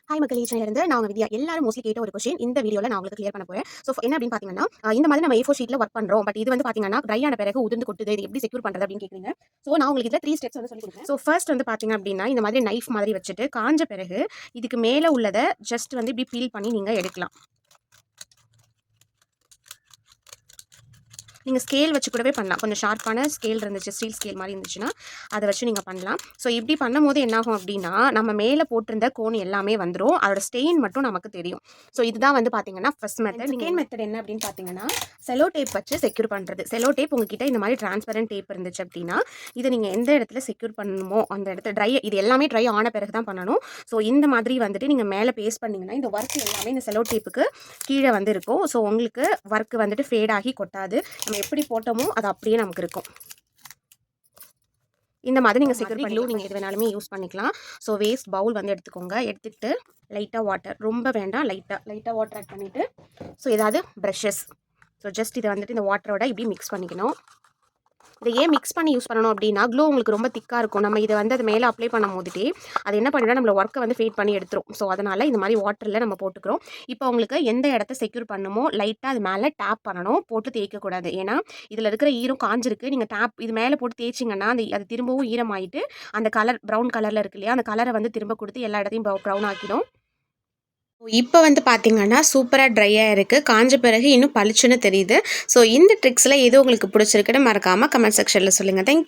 Hi மக்கள் சேனலிருந்து நான் உங்க வித்யா. எல்லாரும் மோஸ்ட்லி கேட்ட ஒரு கொஸ்டின் இந்த வீடியோல நான் உங்களுக்கு கிளியர் பண்ண போறேன். ஸோ என்ன அப்படின்னு பார்த்தீங்கன்னா, இந்த மாதிரி நம்ம A4 ஷீட்ல ஒர்க் பண்றோம். பட் இது வந்து பார்த்தீங்கன்னா, ட்ரை ஆன பிறகு உதிர்ந்து கொட்டுது. இது எப்படி செக்யூர் பண்றது அப்படின்னு கேட்குறீங்க. ஸோ நான் உங்களுக்கு இதுல 3 ஸ்டெப்ஸ் வந்து சொல்லிக் கொடுக்குறேன். ஸோ ஃபர்ஸ்ட் வந்து பார்த்தீங்க அப்படின்னா, இந்த மாதிரி நைஃப் மாதிரி வச்சுட்டு காஞ்ச பிறகு இதுக்கு மேல உள்ளத ஜஸ்ட் வந்து இப்படி பீல் பண்ணி நீங்க எடுக்கலாம். நீங்கள் ஸ்கேல் வச்சு கூடவே பண்ணலாம். கொஞ்சம் ஷார்ப்பான ஸ்கேல் இருந்துச்சு, ஸ்டீல் ஸ்கேல் மாதிரி இருந்துச்சுன்னா அதை வச்சு நீங்கள் பண்ணலாம். ஸோ இப்படி பண்ணும்போது என்னாகும் அப்படின்னா, நம்ம மேலே போட்டிருந்த கோன் எல்லாமே வந்துடும். அதோட ஸ்டெயின் மட்டும் நமக்கு தெரியும். ஸோ இதுதான் வந்து பார்த்தீங்கன்னா ஃபர்ஸ்ட் மெத்தட். செகண்ட் மெத்தட் என்ன அப்படின்னு பார்த்தீங்கன்னா, செலோ டேப் வச்சு செக்யூர் பண்ணுறது. செலோ டேப் உங்ககிட்ட இந்த மாதிரி டிரான்ஸ்பரண்ட் டேப் இருந்துச்சு அப்படின்னா, இதை நீங்கள் எந்த இடத்துல செக்யூர் பண்ணணுமோ அந்த இடத்துல இது எல்லாமே ட்ரை ஆன பிறகு தான் பண்ணணும். ஸோ இந்த மாதிரி வந்துட்டு நீங்கள் மேலே பேஸ்ட் பண்ணிங்கன்னா இந்த ஒர்க் எல்லாமே இந்த செலோ டேப்புக்கு கீழே வந்து இருக்கும். ஸோ உங்களுக்கு ஒர்க் வந்துட்டு ஃபேட் ஆகி கொட்டாது. எப்படி போட்டோமோ அது அப்படியே நமக்கு இருக்கும். இந்த மாதிரி நீங்கள் செக்யூர் க்ளூ நீங்கள் எது வேணாலுமே யூஸ் பண்ணிக்கலாம். ஸோ வேஸ்ட் பவுல் வந்து எடுத்துக்கோங்க. எடுத்துக்கிட்டு லைட்டாக வாட்டர், ரொம்ப வேண்டாம், லைட்டாக வாட்டர் ஆட் பண்ணிவிட்டு, ஸோ ஏதாவது ப்ரஷஸ், ஸோ ஜஸ்ட் இதை வந்துட்டு இந்த வாட்டரோட இப்படி மிக்ஸ் பண்ணிக்கணும். இதை ஏன் மிக்ஸ் பண்ணி யூஸ் பண்ணணும் அப்படின்னா, க்ளூ உங்களுக்கு ரொம்ப திக்காக இருக்கும். நம்ம இதை வந்து அது மேலே அப்ளை பண்ணும் போதுட்டே அது என்ன பண்ணிவிடும், நம்மளோட ஒர்க்கை வந்து ஃபேட் பண்ணி எடுத்துரும். ஸோ அதனால் இந்த மாதிரி வாட்டரில் நம்ம போட்டுக்கிறோம். இப்போ உங்களுக்கு எந்த இடத்த செக்யூர் பண்ணணுமோ லைட்டாக அது மேலே டேப் பண்ணணும், போட்டு தேய்க்கக்கூடாது. ஏன்னா இதில் இருக்கிற ஈரம் காஞ்சிருக்கு. நீங்கள் டேப் இது மேலே போட்டு தேய்ச்சிங்கன்னா அது திரும்பவும் ஈரமாயிட்டு அந்த கலர் ப்ரௌன் கலரில் இருக்கு இல்லையா, அந்த கலரை வந்து திரும்ப கொடுத்து எல்லா இடத்தையும் ப்ரௌன் ஆக்கிடும். இப்போ வந்து பார்த்தீங்கன்னா சூப்பராக ட்ரையாக இருக்குது. காஞ்ச பிறகு இன்னும் பளிச்சுன்னு தெரியுது. ஸோ இந்த ட்ரிக்ஸில் எது உங்களுக்கு பிடிச்சிருக்குன்னு மறக்காமல் கமெண்ட் செக்ஷனில் சொல்லுங்கள். தேங்க்யூ.